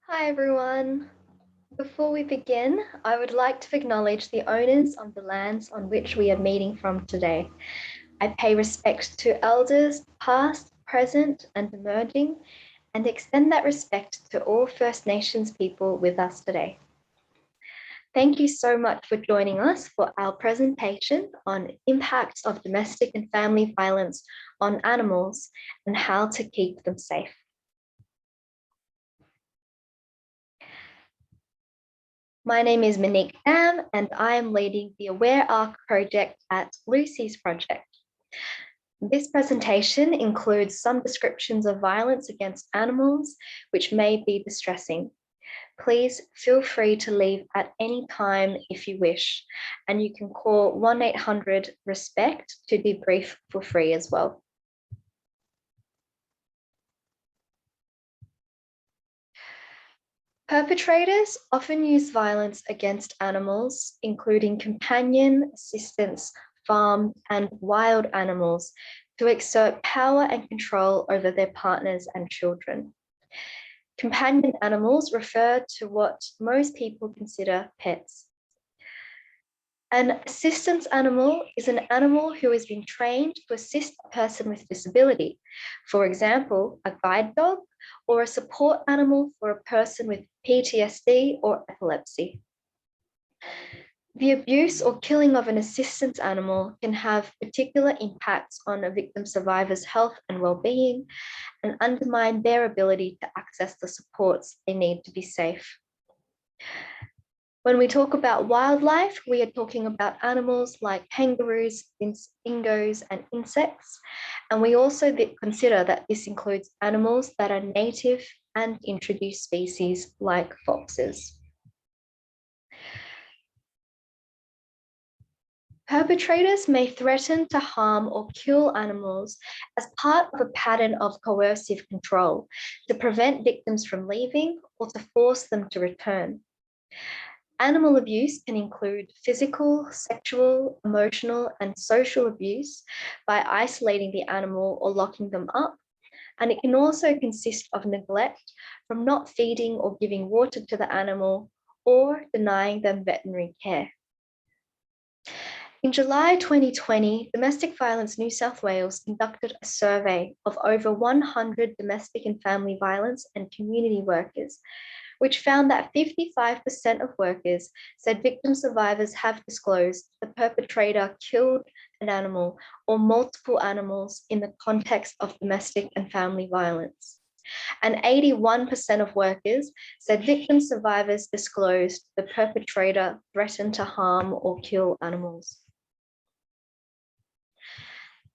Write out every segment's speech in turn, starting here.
Hi everyone. Before we begin, I would like to acknowledge the owners of the lands on which we are meeting from today. I pay respect to elders past, present, and emerging, and extend that respect to all First Nations people with us today. Thank you so much for joining us for our presentation on impacts of domestic and family violence on animals and how to keep them safe. My name is Monique and I am leading the Aware Arc project at Lucy's project. This presentation includes some descriptions of violence against animals, which may be distressing. Please feel free to leave at any time if you wish, and you can call 1-800-RESPECT to debrief for free as well. Perpetrators often use violence against animals, including companion, assistance, farm, and wild animals, to exert power and control over their partners and children. Companion animals refer to what most people consider pets. An assistance animal is an animal who has been trained to assist a person with disability. For example, a guide dog or a support animal for a person with PTSD or epilepsy. The abuse or killing of an assistance animal can have particular impacts on a victim survivor's health and well-being and undermine their ability to access the supports they need to be safe. When we talk about wildlife, we are talking about animals like kangaroos, dingoes, and insects. And we also consider that this includes animals that are native and introduced species like foxes. Perpetrators may threaten to harm or kill animals as part of a pattern of coercive control to prevent victims from leaving or to force them to return. Animal abuse can include physical, sexual, emotional, and social abuse by isolating the animal or locking them up. And it can also consist of neglect from not feeding or giving water to the animal or denying them veterinary care. In July 2020, Domestic Violence New South Wales conducted a survey of over 100 domestic and family violence and community workers, which found that 55% of workers said victim survivors have disclosed the perpetrator killed an animal or multiple animals in the context of domestic and family violence. And 81% of workers said victim survivors disclosed the perpetrator threatened to harm or kill animals.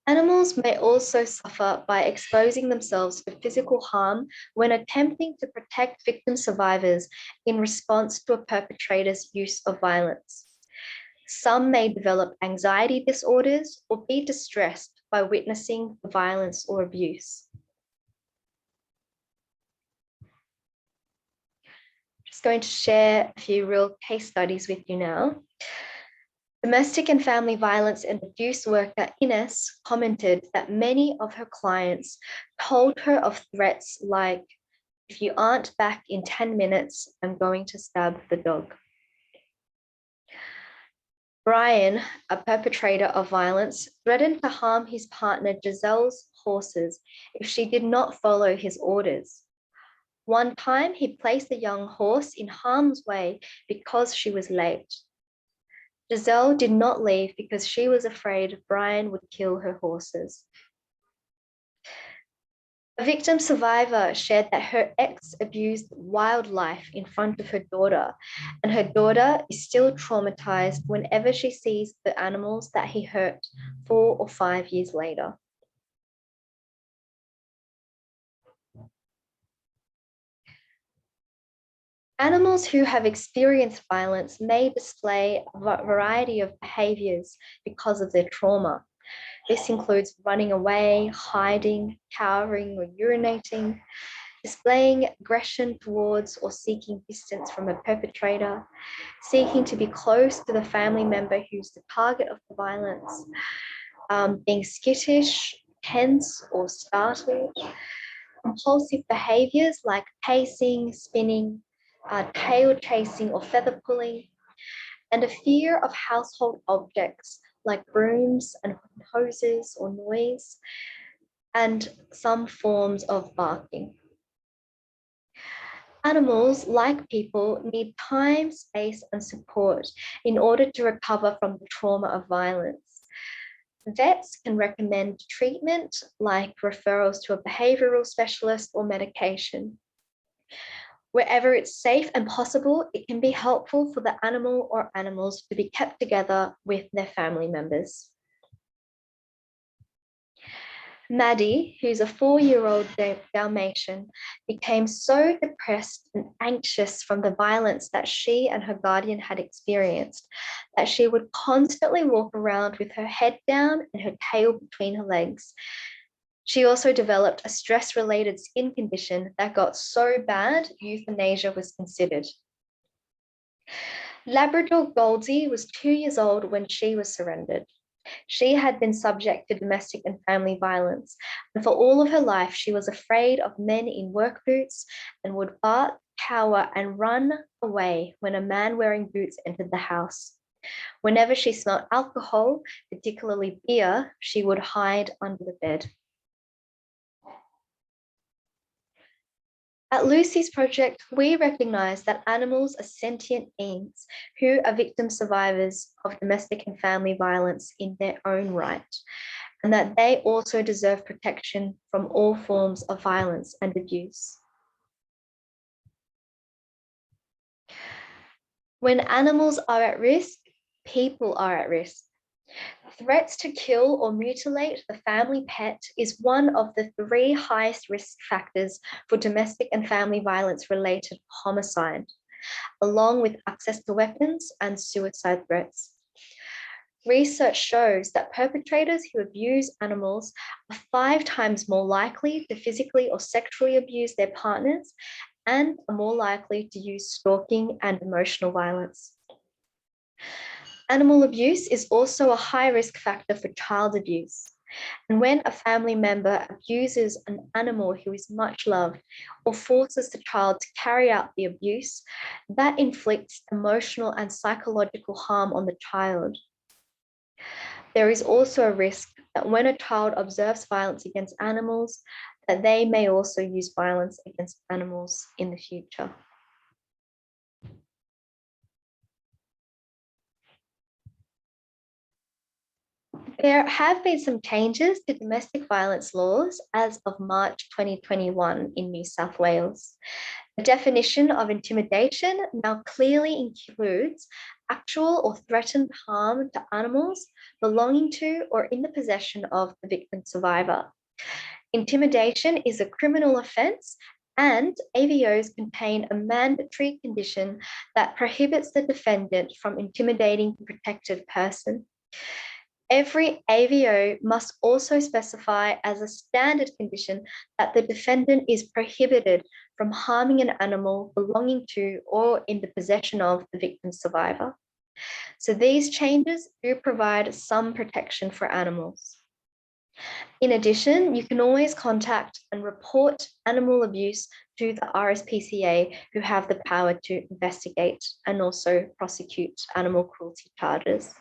Animals may also suffer by exposing themselves to physical harm when attempting to protect victim survivors in response to a perpetrator's use of violence. Some may develop anxiety disorders or be distressed by witnessing the violence or abuse. Just going to share a few real case studies with you now. Domestic and family violence and abuse worker Ines commented that many of her clients told her of threats like, "If you aren't back in 10 minutes, I'm going to stab the dog." Brian, a perpetrator of violence, threatened to harm his partner Giselle's horses if she did not follow his orders. One time, he placed the young horse in harm's way because she was late. Giselle did not leave because she was afraid Brian would kill her horses. A victim survivor shared that her ex abused wildlife in front of her daughter, and her daughter is still traumatized whenever she sees the animals that he hurt 4 or 5 years later. Animals who have experienced violence may display a variety of behaviors because of their trauma. This includes running away, hiding, cowering, or urinating, displaying aggression towards or seeking distance from a perpetrator, seeking to be close to the family member who's the target of the violence, being skittish, tense, or startled, compulsive behaviors like pacing, spinning, tail chasing, or feather pulling, and a fear of household objects like brooms and hoses or noise, and some forms of barking. Animals, like people, need time, space, and support in order to recover from the trauma of violence. Vets can recommend treatment like referrals to a behavioral specialist or medication. Wherever it's safe and possible, it can be helpful for the animal or animals to be kept together with their family members. Maddie, who's a 4-year-old Dalmatian, became so depressed and anxious from the violence that she and her guardian had experienced that she would constantly walk around with her head down and her tail between her legs. She also developed a stress-related skin condition that got so bad, euthanasia was considered. Labrador Goldie was 2 years old when she was surrendered. She had been subject to domestic and family violence, and for all of her life, she was afraid of men in work boots and would bark, cower, and run away when a man wearing boots entered the house. Whenever she smelled alcohol, particularly beer, she would hide under the bed. At Lucy's project, we recognise that animals are sentient beings who are victim survivors of domestic and family violence in their own right, and that they also deserve protection from all forms of violence and abuse. When animals are at risk, people are at risk. Threats to kill or mutilate the family pet is one of the 3 highest risk factors for domestic and family violence related homicide, along with access to weapons and suicide threats. Research shows that perpetrators who abuse animals are 5 times more likely to physically or sexually abuse their partners and are more likely to use stalking and emotional violence. Animal abuse is also a high risk factor for child abuse. And when a family member abuses an animal who is much loved or forces the child to carry out the abuse, that inflicts emotional and psychological harm on the child. There is also a risk that when a child observes violence against animals, that they may also use violence against animals in the future. There have been some changes to domestic violence laws as of March 2021 in New South Wales. The definition of intimidation now clearly includes actual or threatened harm to animals belonging to or in the possession of the victim survivor. Intimidation is a criminal offence, and AVOs contain a mandatory condition that prohibits the defendant from intimidating the protected person. Every AVO must also specify as a standard condition that the defendant is prohibited from harming an animal belonging to or in the possession of the victim survivor. So these changes do provide some protection for animals. In addition, you can always contact and report animal abuse to the RSPCA, who have the power to investigate and also prosecute animal cruelty charges.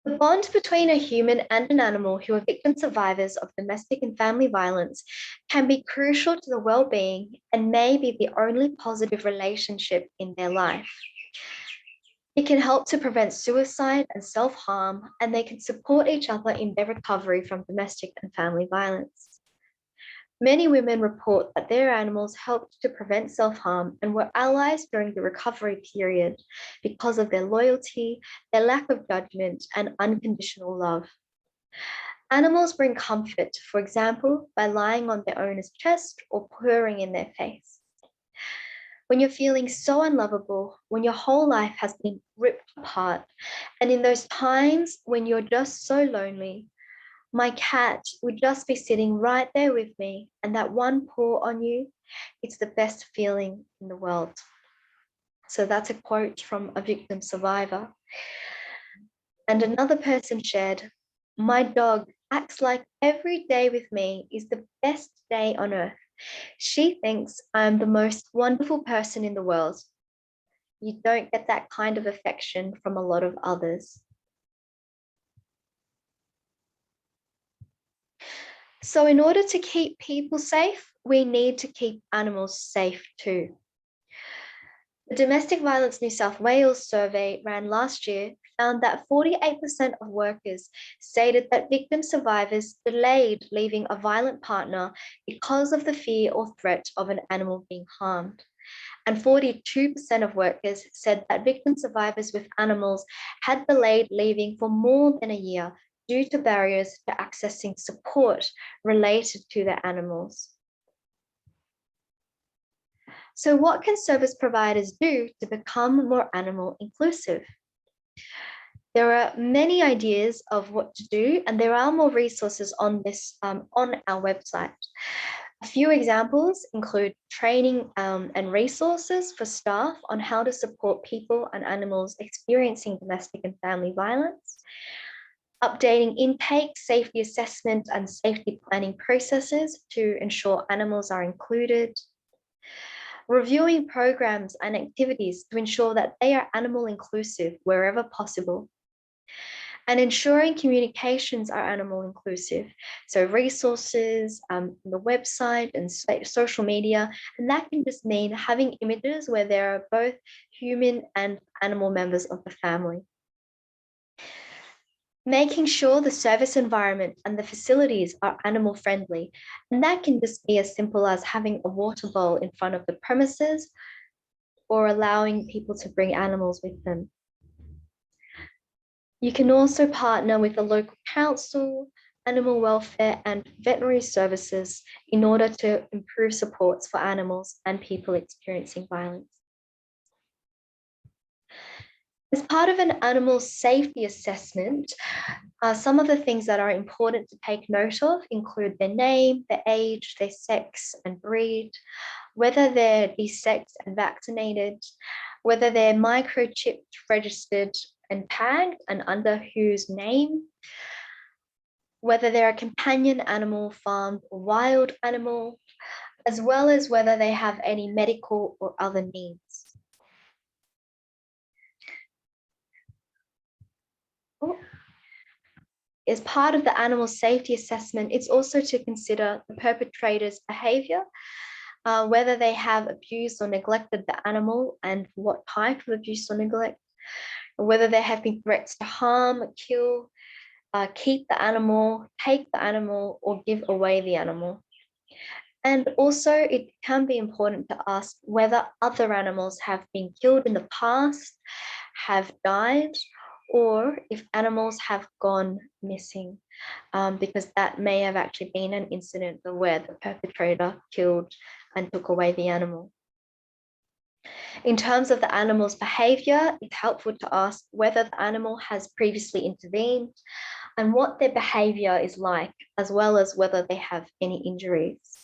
The bond between a human and an animal who are victim survivors of domestic and family violence can be crucial to the well-being and may be the only positive relationship in their life. It can help to prevent suicide and self-harm, and they can support each other in their recovery from domestic and family violence. Many women report that their animals helped to prevent self-harm and were allies during the recovery period because of their loyalty, their lack of judgment, and unconditional love. Animals bring comfort, for example, by lying on their owner's chest or purring in their face. When you're feeling so unlovable, when your whole life has been ripped apart, and in those times when you're just so lonely, my cat would just be sitting right there with me, and that one paw on you, it's the best feeling in the world. So that's a quote from a victim survivor. And another person shared, my dog acts like every day with me is the best day on earth. She thinks I'm the most wonderful person in the world. You don't get that kind of affection from a lot of others. So in order to keep people safe, we need to keep animals safe too. The Domestic Violence New South Wales survey ran last year found that 48% of workers stated that victim survivors delayed leaving a violent partner because of the fear or threat of an animal being harmed. And 42% of workers said that victim survivors with animals had delayed leaving for more than a year due to barriers to accessing support related to their animals. So, what can service providers do to become more animal inclusive? There are many ideas of what to do, and there are more resources on this on our website. A few examples include training and resources for staff on how to support people and animals experiencing domestic and family violence, updating intake, safety assessment, and safety planning processes to ensure animals are included, reviewing programs and activities to ensure that they are animal inclusive wherever possible, and ensuring communications are animal inclusive. So resources, the website and social media, and that can just mean having images where there are both human and animal members of the family. Making sure the service environment and the facilities are animal friendly. And that can just be as simple as having a water bowl in front of the premises or allowing people to bring animals with them. You can also partner with the local council, animal welfare, and veterinary services in order to improve supports for animals and people experiencing violence. As part of an animal safety assessment, some of the things that are important to take note of include their name, their age, their sex and breed, whether they're desexed and vaccinated, whether they're microchipped, registered, and tagged, and under whose name, whether they're a companion animal, farmed, or wild animal, as well as whether they have any medical or other needs. As part of the animal safety assessment, it's also to consider the perpetrator's behavior, whether they have abused or neglected the animal and what type of abuse or neglect, whether there have been threats to harm, kill, keep the animal, take the animal, or give away the animal. And also, it can be important to ask whether other animals have been killed in the past, have died, or if animals have gone missing, because that may have actually been an incident where the perpetrator killed and took away the animal. In terms of the animal's behavior, it's helpful to ask whether the animal has previously intervened and what their behavior is like, as well as whether they have any injuries.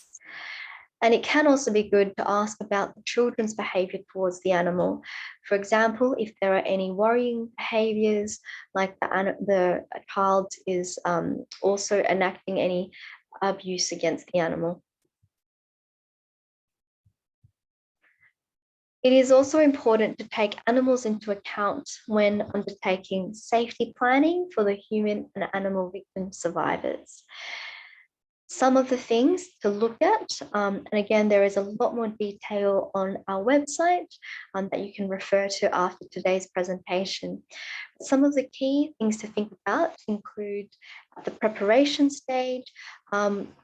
And it can also be good to ask about the children's behavior towards the animal. For example, if there are any worrying behaviors, like the child is also enacting any abuse against the animal. It is also important to take animals into account when undertaking safety planning for the human and animal victim survivors. Some of the things to look at, and again, there is a lot more detail on our website that you can refer to after today's presentation. Some of the key things to think about include the preparation stage,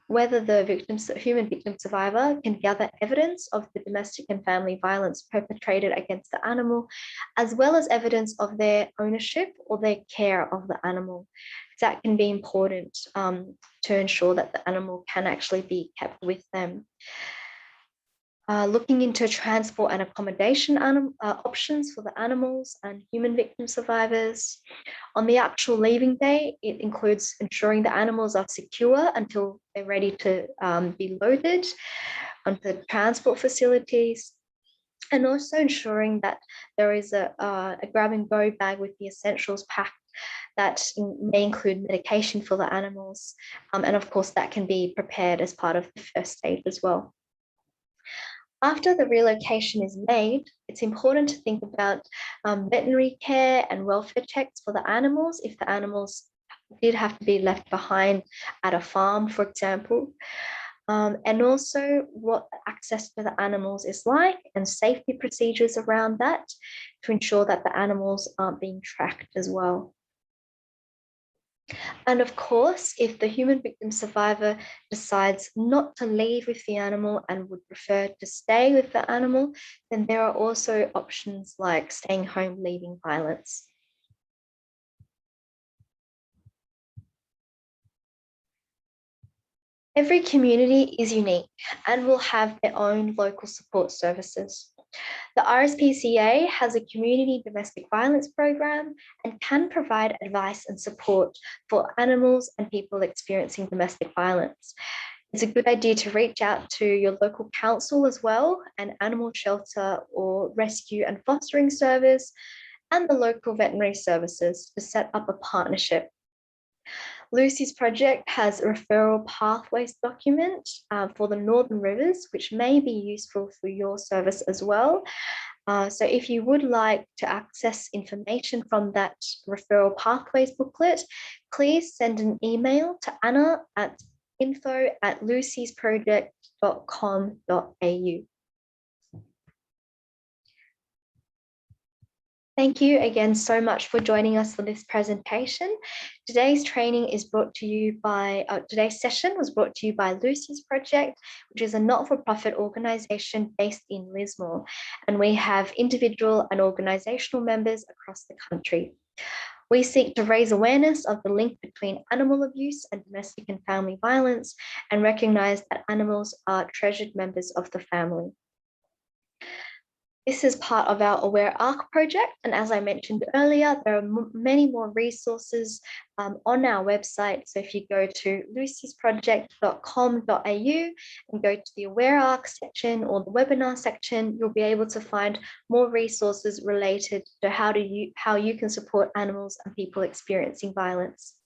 whether the human victim survivor can gather evidence of the domestic and family violence perpetrated against the animal, as well as evidence of their ownership or their care of the animal. That can be important to ensure that the animal can actually be kept with them. Looking into transport and accommodation options for the animals and human victim survivors. On the actual leaving day, it includes ensuring the animals are secure until they're ready to be loaded onto the transport facilities, and also ensuring that there is a grab and go bag with the essentials packed that may include medication for the animals. And of course, that can be prepared as part of the first aid as well. After the relocation is made, it's important to think about veterinary care and welfare checks for the animals if the animals did have to be left behind at a farm, for example. And also what access to the animals is like and safety procedures around that to ensure that the animals aren't being tracked as well. And of course, if the human victim survivor decides not to leave with the animal and would prefer to stay with the animal, then there are also options like staying home, leaving violence. Every community is unique and will have their own local support services. The RSPCA has a community domestic violence program and can provide advice and support for animals and people experiencing domestic violence. It's a good idea to reach out to your local council as well, an animal shelter or rescue and fostering service, and the local veterinary services to set up a partnership. Lucy's project has a referral pathways document for the Northern Rivers, which may be useful for your service as well. So if you would like to access information from that referral pathways booklet, please send an email to Anna at info@lucy'sproject.com.au. Thank you again so much for joining us for this presentation. Today's training is brought to you by, today's session was brought to you by Lucy's Project, which is a not-for-profit organisation based in Lismore, and we have individual and organisational members across the country. We seek to raise awareness of the link between animal abuse and domestic and family violence and recognise that animals are treasured members of the family. This is part of our Aware Arc project, and as I mentioned earlier, there are many more resources on our website. So if you go to lucy'sproject.com.au and go to the Aware Arc section or the webinar section, you'll be able to find more resources related to how you can support animals and people experiencing violence.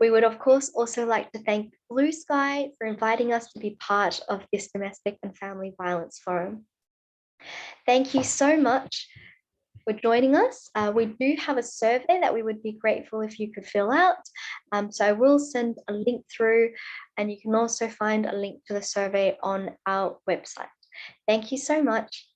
We would, of course, also like to thank Blue Sky for inviting us to be part of this Domestic and Family Violence Forum. Thank you so much for joining us. We do have a survey that we would be grateful if you could fill out. So I will send a link through, and you can also find a link to the survey on our website. Thank you so much.